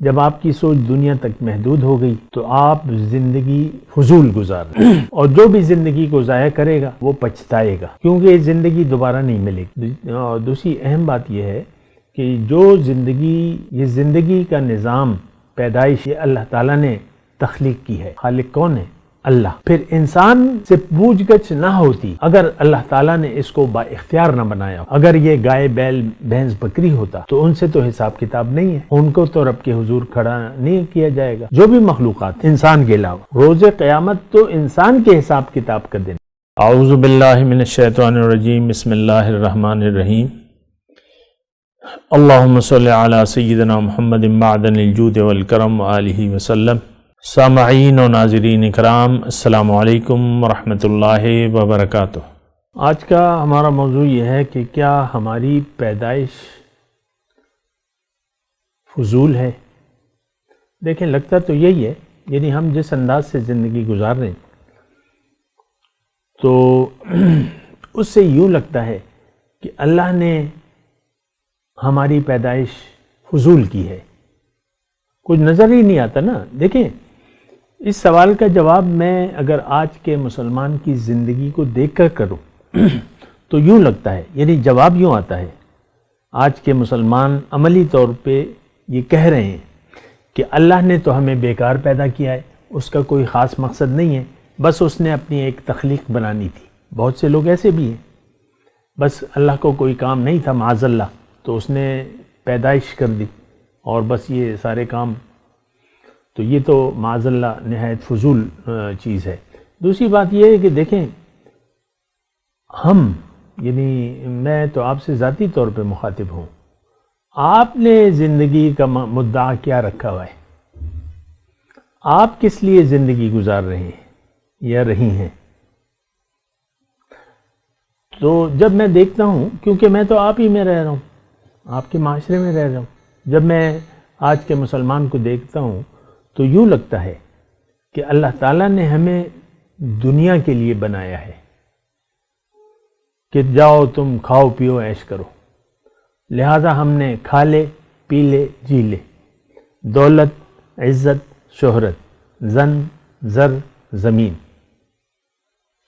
جب آپ کی سوچ دنیا تک محدود ہو گئی تو آپ زندگی فضول گزار رہے ہیں، اور جو بھی زندگی کو ضائع کرے گا وہ پچھتائے گا، کیونکہ یہ زندگی دوبارہ نہیں ملے گی۔ اور دوسری اہم بات یہ ہے کہ یہ زندگی کا نظام پیدائش یہ اللہ تعالیٰ نے تخلیق کی ہے۔ خالق کون ہے؟ اللہ۔ پھر انسان سے پوچھ گچھ نہ ہوتی اگر اللہ تعالیٰ نے اس کو با اختیار نہ بنایا۔ اگر یہ گائے بیل بھینس بکری ہوتا تو ان سے تو حساب کتاب نہیں ہے، ان کو تو رب کے حضور کھڑا نہیں کیا جائے گا۔ جو بھی مخلوقات انسان کے علاوہ، روز قیامت تو انسان کے حساب کتاب کا دن۔ اعوذ باللہ من الشیطان الرجیم، بسم اللہ الرحمن الرحیم۔ اللہم صلی علی سیدنا محمد معدن الجود والکرم وآلہ وسلم۔ سامعین و ناظرین اکرام، السلام علیکم ورحمۃ اللہ وبرکاتہ۔ آج کا ہمارا موضوع یہ ہے کہ کیا ہماری پیدائش فضول ہے؟ دیکھیں، لگتا تو یہی ہے، یعنی ہم جس انداز سے زندگی گزار رہے ہیں تو اس سے یوں لگتا ہے کہ اللہ نے ہماری پیدائش فضول کی ہے، کچھ نظر ہی نہیں آتا نا۔ دیکھیں، اس سوال کا جواب میں اگر آج کے مسلمان کی زندگی کو دیکھ کر کروں تو یوں لگتا ہے، یعنی جواب یوں آتا ہے۔ آج کے مسلمان عملی طور پہ یہ کہہ رہے ہیں کہ اللہ نے تو ہمیں بیکار پیدا کیا ہے، اس کا کوئی خاص مقصد نہیں ہے، بس اس نے اپنی ایک تخلیق بنانی تھی۔ بہت سے لوگ ایسے بھی ہیں، بس اللہ کو کوئی کام نہیں تھا معاذ اللہ، تو اس نے پیدائش کر دی اور بس یہ سارے کام، تو یہ تو معاذ اللہ نہایت فضول چیز ہے۔ دوسری بات یہ ہے کہ دیکھیں، یعنی میں تو آپ سے ذاتی طور پہ مخاطب ہوں، آپ نے زندگی کا مدعا کیا رکھا ہوا ہے؟ آپ کس لیے زندگی گزار رہے ہیں یا رہی ہیں؟ تو جب میں دیکھتا ہوں، کیونکہ میں تو آپ ہی میں رہ رہا ہوں، آپ کے معاشرے میں رہ رہا ہوں، جب میں آج کے مسلمان کو دیکھتا ہوں تو یوں لگتا ہے کہ اللہ تعالیٰ نے ہمیں دنیا کے لیے بنایا ہے کہ جاؤ تم کھاؤ پیو عیش کرو، لہذا ہم نے کھا لے پی لے جی لے، دولت عزت شہرت زن زر زمین،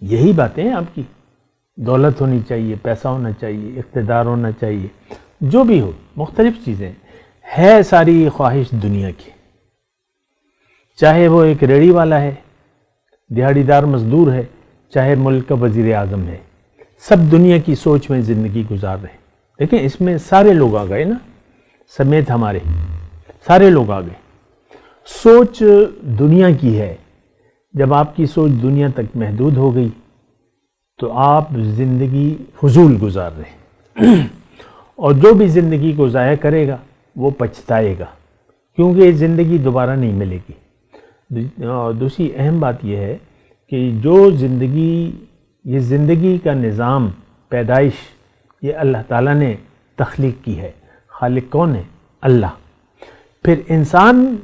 یہی باتیں ہیں آپ کی۔ دولت ہونی چاہیے، پیسہ ہونا چاہیے، اقتدار ہونا چاہیے، جو بھی ہو، مختلف چیزیں ہے، ساری خواہش دنیا کی، چاہے وہ ایک ریڑھی والا ہے، دیہڑی دار مزدور ہے، چاہے ملک کا وزیر اعظم ہے، سب دنیا کی سوچ میں زندگی گزار رہے ہیں۔ دیکھیں، اس میں سارے لوگ آ گئے نا، سمیت ہمارے سارے لوگ آ گئے۔ سوچ دنیا کی ہے۔ جب آپ کی سوچ دنیا تک محدود ہو گئی تو آپ زندگی فضول گزار رہے ہیں، اور جو بھی زندگی کو ضائع کرے گا وہ پچھتائے گا، کیونکہ یہ زندگی دوبارہ نہیں ملے گی۔ اور دوسری اہم بات یہ ہے کہ یہ زندگی کا نظام پیدائش یہ اللہ تعالیٰ نے تخلیق کی ہے۔ خالق کون ہے؟ اللہ۔ پھر انسان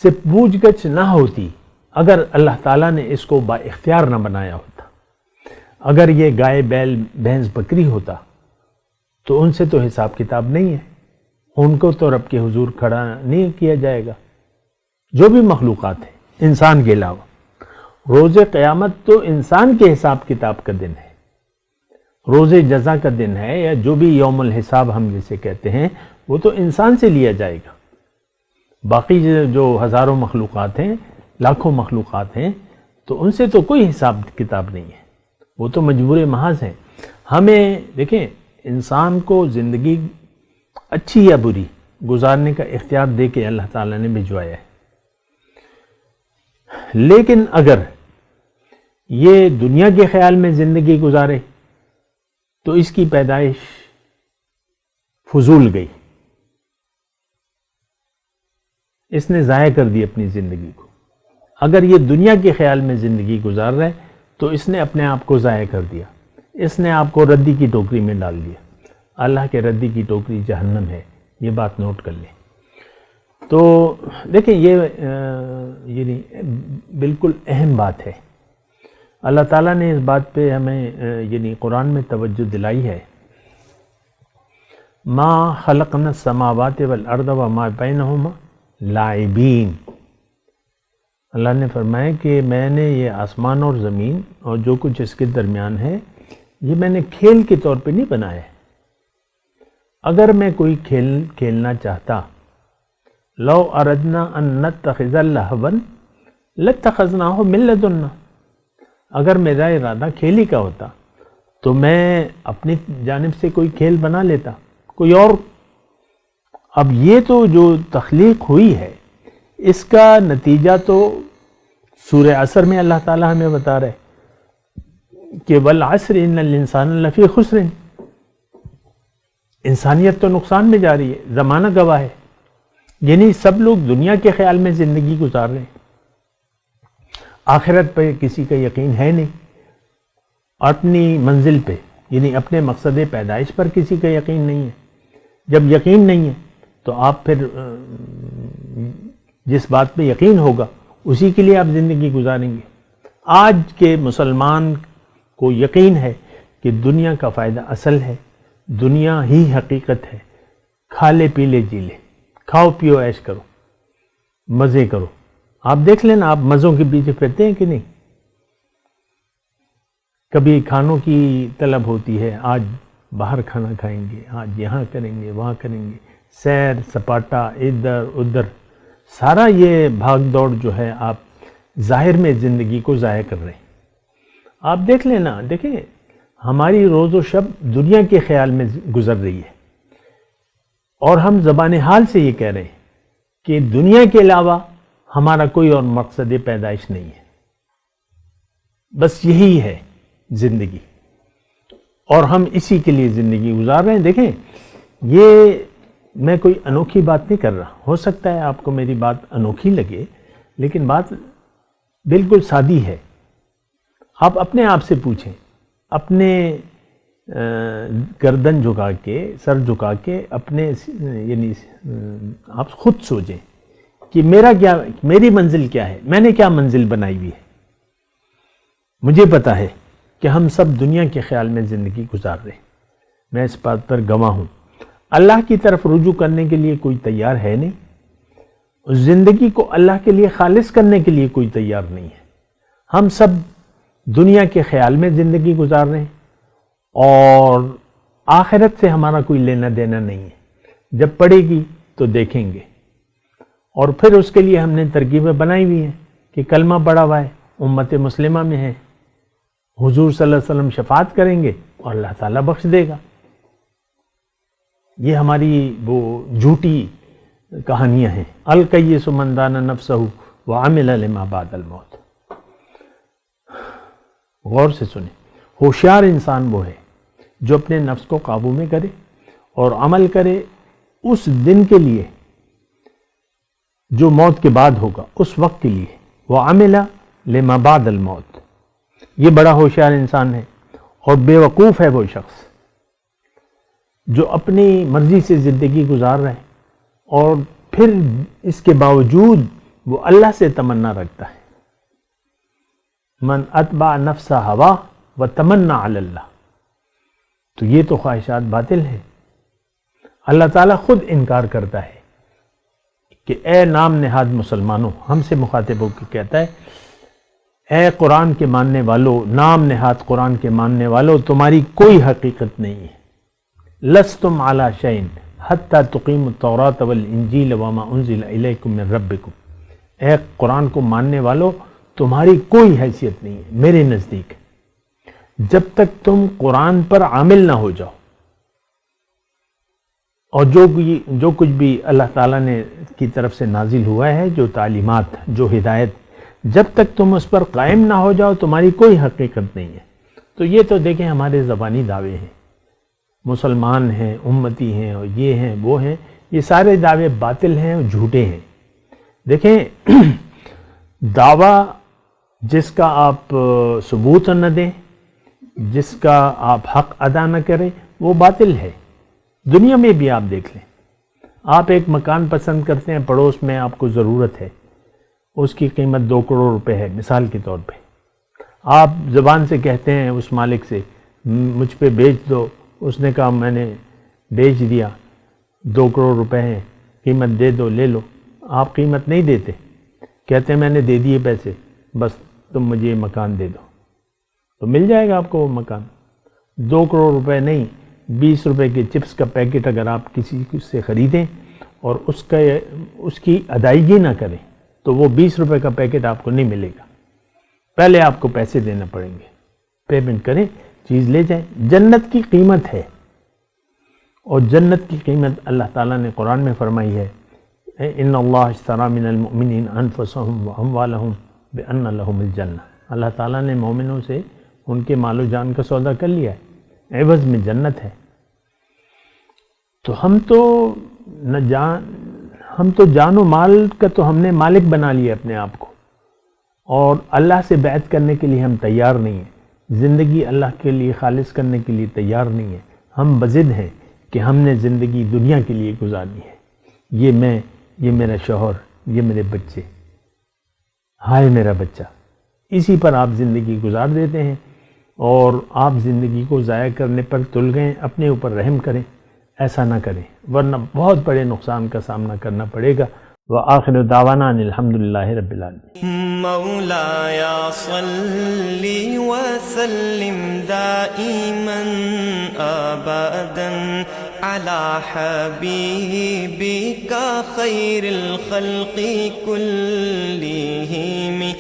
سے پوچھ گچھ نہ ہوتی اگر اللہ تعالیٰ نے اس کو با اختیار نہ بنایا ہوتا۔ اگر یہ گائے بیل بھینس بکری ہوتا تو ان سے تو حساب کتاب نہیں ہے، ان کو تو رب کے حضور کھڑا نہیں کیا جائے گا۔ جو بھی مخلوقات ہیں انسان کے علاوہ، روز قیامت تو انسان کے حساب کتاب کا دن ہے، روز جزا کا دن ہے، یا جو بھی یوم الحساب ہم جسے کہتے ہیں، وہ تو انسان سے لیا جائے گا۔ باقی جو ہزاروں مخلوقات ہیں، لاکھوں مخلوقات ہیں، تو ان سے تو کوئی حساب کتاب نہیں ہے، وہ تو مجبور محض ہیں۔ ہمیں دیکھیں، انسان کو زندگی اچھی یا بری گزارنے کا اختیار دے کے اللہ تعالیٰ نے بھجوایا ہے، لیکن اگر یہ دنیا کے خیال میں زندگی گزارے تو اس کی پیدائش فضول گئی، اس نے ضائع کر دی اپنی زندگی کو۔ اگر یہ دنیا کے خیال میں زندگی گزار رہا ہے تو اس نے اپنے آپ کو ضائع کر دیا، اس نے آپ کو ردی کی ٹوکری میں ڈال دیا۔ اللہ کے ردی کی ٹوکری جہنم ہے، یہ بات نوٹ کر لیں۔ تو دیکھیں، یہ یعنی بالکل اہم بات ہے۔ اللہ تعالیٰ نے اس بات پہ ہمیں یعنی قرآن میں توجہ دلائی ہے ما خلقنا السماوات والارض وما بینہما لاعبین۔ اللہ نے فرمایا کہ میں نے یہ آسمان اور زمین اور جو کچھ اس کے درمیان ہے یہ میں نے کھیل کے طور پہ نہیں بنایا ہے۔ اگر میں کوئی کھیل کھیلنا چاہتا، لو اردنا ان نتخذ لہوا لاتخذناہ من لدنا، اگر میرا ارادہ کھیل ہی کا ہوتا تو میں اپنی جانب سے کوئی کھیل بنا لیتا، کوئی اور۔ اب یہ تو جو تخلیق ہوئی ہے اس کا نتیجہ تو سورہ عصر میں اللہ تعالیٰ ہمیں بتا رہے کہ والعصر ان الانسان لفی خسر، انسانیت تو نقصان میں جا رہی ہے، زمانہ گواہ ہے۔ یعنی سب لوگ دنیا کے خیال میں زندگی گزار رہے ہیں، آخرت پہ کسی کا یقین ہے نہیں، اپنی منزل پہ یعنی اپنے مقصد پیدائش پر کسی کا یقین نہیں ہے۔ جب یقین نہیں ہے تو آپ پھر جس بات پہ یقین ہوگا اسی کے لیے آپ زندگی گزاریں گے۔ آج کے مسلمان کو یقین ہے کہ دنیا کا فائدہ اصل ہے، دنیا ہی حقیقت ہے، کھا لے پی لے جی لے، کھاؤ پیو عیش کرو، مزے کرو۔ آپ دیکھ لینا، آپ مزوں کے پیچھے پھرتے ہیں کہ نہیں؟ کبھی کھانوں کی طلب ہوتی ہے، آج باہر کھانا کھائیں گے، آج یہاں کریں گے، وہاں کریں گے، سیر سپاٹا ادھر ادھر، سارا یہ بھاگ دوڑ جو ہے آپ ظاہر میں زندگی کو ضائع کر رہے ہیں۔ آپ دیکھ لینا، دیکھیں ہماری روز و شب دنیا کے خیال میں گزر رہی ہے، اور ہم زبان حال سے یہ کہہ رہے ہیں کہ دنیا کے علاوہ ہمارا کوئی اور مقصد پیدائش نہیں ہے، بس یہی ہے زندگی، اور ہم اسی کے لیے زندگی گزار رہے ہیں۔ دیکھیں یہ میں کوئی انوکھی بات نہیں کر رہا، ہو سکتا ہے آپ کو میری بات انوکھی لگے، لیکن بات بالکل سادی ہے۔ آپ اپنے آپ سے پوچھیں، اپنے گردن جھکا کے، سر جھکا کے اپنے یعنی آپ خود سوچیں کہ میری منزل کیا ہے، میں نے کیا منزل بنائی ہوئی ہے۔ مجھے پتا ہے کہ ہم سب دنیا کے خیال میں زندگی گزار رہے ہیں، میں اس بات پر گواہ ہوں۔ اللہ کی طرف رجوع کرنے کے لیے کوئی تیار ہے نہیں، اس زندگی کو اللہ کے لیے خالص کرنے کے لیے کوئی تیار نہیں ہے۔ ہم سب دنیا کے خیال میں زندگی گزار رہے ہیں، اور آخرت سے ہمارا کوئی لینا دینا نہیں ہے۔ جب پڑے گی تو دیکھیں گے، اور پھر اس کے لیے ہم نے ترکیبیں بنائی ہوئی ہیں کہ کلمہ پڑھا ہوا ہے، امت مسلمہ میں ہے، حضور صلی اللہ علیہ وسلم شفاعت کریں گے اور اللہ تعالیٰ بخش دے گا۔ یہ ہماری وہ جھوٹی کہانیاں ہیں۔ الکیس من دان نفسہ وعمل لما بعد الموت۔ غور سے سنیں، ہوشیار انسان وہ ہے جو اپنے نفس کو قابو میں کرے اور عمل کرے اس دن کے لیے جو موت کے بعد ہوگا، اس وقت کے لیے۔ وعمل لما بعد الموت، یہ بڑا ہوشیار انسان ہے۔ اور بے وقوف ہے وہ شخص جو اپنی مرضی سے زندگی گزار رہا ہے اور پھر اس کے باوجود وہ اللہ سے تمنا رکھتا ہے۔ من اتبع نفس ہوا و تمنا علی اللہ، تو یہ تو خواہشات باطل ہیں۔ اللہ تعالیٰ خود انکار کرتا ہے کہ اے نام نہاد مسلمانوں، ہم سے مخاطب ہو کے کہتا ہے اے قرآن کے ماننے والو، نام نہاد قرآن کے ماننے والو، تمہاری کوئی حقیقت نہیں ہے۔ لستم علی شیء حتی تقیموا التوراۃ والانجیل وما انزل الیکم من ربکم، اے قرآن کو ماننے والو تمہاری کوئی حیثیت نہیں ہے میرے نزدیک جب تک تم قرآن پر عامل نہ ہو جاؤ، اور جو کچھ بھی اللہ تعالیٰ نے کی طرف سے نازل ہوا ہے، جو تعلیمات، جو ہدایت، جب تک تم اس پر قائم نہ ہو جاؤ تمہاری کوئی حقیقت نہیں ہے۔ تو یہ تو دیکھیں ہمارے زبانی دعوے ہیں، مسلمان ہیں، امتی ہیں، اور یہ ہیں وہ ہیں، یہ سارے دعوے باطل ہیں اور جھوٹے ہیں۔ دیکھیں دعویٰ جس کا آپ ثبوت نہ دیں، جس کا آپ حق ادا نہ کریں، وہ باطل ہے۔ دنیا میں بھی آپ دیکھ لیں، آپ ایک مکان پسند کرتے ہیں، پڑوس میں آپ کو ضرورت ہے، اس کی قیمت 2 کروڑ روپے ہے مثال کے طور پہ، آپ زبان سے کہتے ہیں اس مالک سے مجھ پہ بیچ دو، اس نے کہا میں نے بیچ دیا، 2 کروڑ روپے ہیں، قیمت دے دو، لے لو. آپ قیمت نہیں دیتے، کہتے ہیں میں نے دے دیے پیسے، بس تم مجھے یہ مکان دے دو، تو مل جائے گا آپ کو وہ مکان. 2 کروڑ روپے نہیں، 20 روپے کے چپس کا پیکٹ اگر آپ کسی سے خریدیں اور اس کی ادائیگی نہ کریں تو وہ 20 روپے کا پیکٹ آپ کو نہیں ملے گا. پہلے آپ کو پیسے دینا پڑیں گے، پیمنٹ کریں، چیز لے جائیں. جنت کی قیمت ہے، اور جنت کی قیمت اللہ تعالیٰ نے قرآن میں فرمائی ہے، ان اللہ اشتری من المؤمنین انفسهم واموالهم بان لهم الجنہ. اللہ تعالیٰ نے مومنوں سے ان کے مال و جان کا سودا کر لیا ہے، عوض میں جنت ہے. تو ہم تو جان و مال کا تو ہم نے مالک بنا لیا اپنے آپ کو، اور اللہ سے بیعت کرنے کے لیے ہم تیار نہیں ہیں. زندگی اللہ کے لیے خالص کرنے کے لیے تیار نہیں ہے. ہم بضد ہیں کہ ہم نے زندگی دنیا کے لیے گزارنی ہے. یہ میں، یہ میرا شوہر، یہ میرے بچے، ہائے میرا بچہ، اسی پر آپ زندگی گزار دیتے ہیں، اور آپ زندگی کو ضائع کرنے پر تل گئے. اپنے اوپر رحم کریں، ایسا نہ کریں، ورنہ بہت بڑے نقصان کا سامنا کرنا پڑے گا. وآخر دعوانا ان الحمدللہ رب العالمین. مولایا صلی وسلم دائما ابدا على حبيبك خير الخلق كلهم.